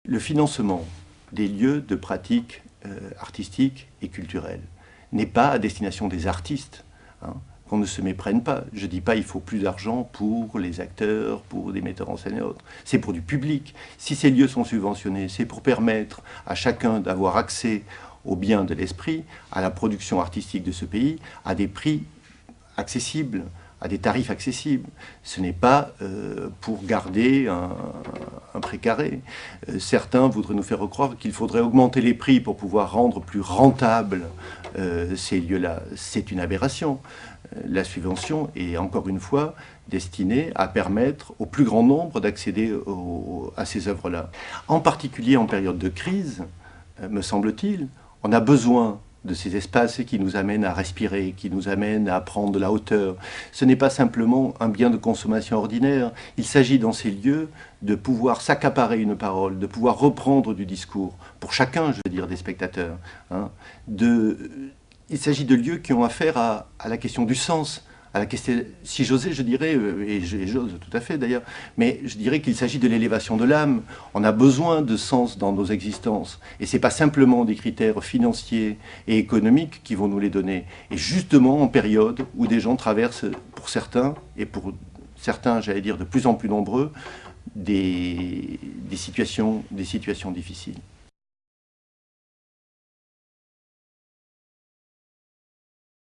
Le financement des lieux de pratique artistique et culturelle n'est pas à destination des artistes, hein, qu'on ne se méprenne pas. Je ne dis pas qu'il faut plus d'argent pour les acteurs, pour des metteurs en scène et autres. C'est pour du public. Si ces lieux sont subventionnés, c'est pour permettre à chacun d'avoir accès aux biens de l'esprit, à la production artistique de ce pays, à des prix accessibles, à des tarifs accessibles. Ce n'est pas pour garder un précaré. Certains voudraient nous faire croire qu'il faudrait augmenter les prix pour pouvoir rendre plus rentables ces lieux-là. C'est une aberration. La subvention est encore une fois destinée à permettre au plus grand nombre d'accéder à ces œuvres-là. En particulier en période de crise, me semble-t-il, on a besoin de ces espaces qui nous amènent à respirer, qui nous amènent à prendre de la hauteur. Ce n'est pas simplement un bien de consommation ordinaire. Il s'agit dans ces lieux de pouvoir s'accaparer une parole, de pouvoir reprendre du discours, pour chacun, je veux dire, des spectateurs. Hein, il s'agit de lieux qui ont affaire à la question du sens, à la question, si j'osais, je dirais, et j'ose tout à fait d'ailleurs, mais je dirais qu'il s'agit de l'élévation de l'âme. On a besoin de sens dans nos existences. Et ce n'est pas simplement des critères financiers et économiques qui vont nous les donner. Et justement en période où des gens traversent, pour certains, et pour certains, j'allais dire, de plus en plus nombreux, des situations difficiles.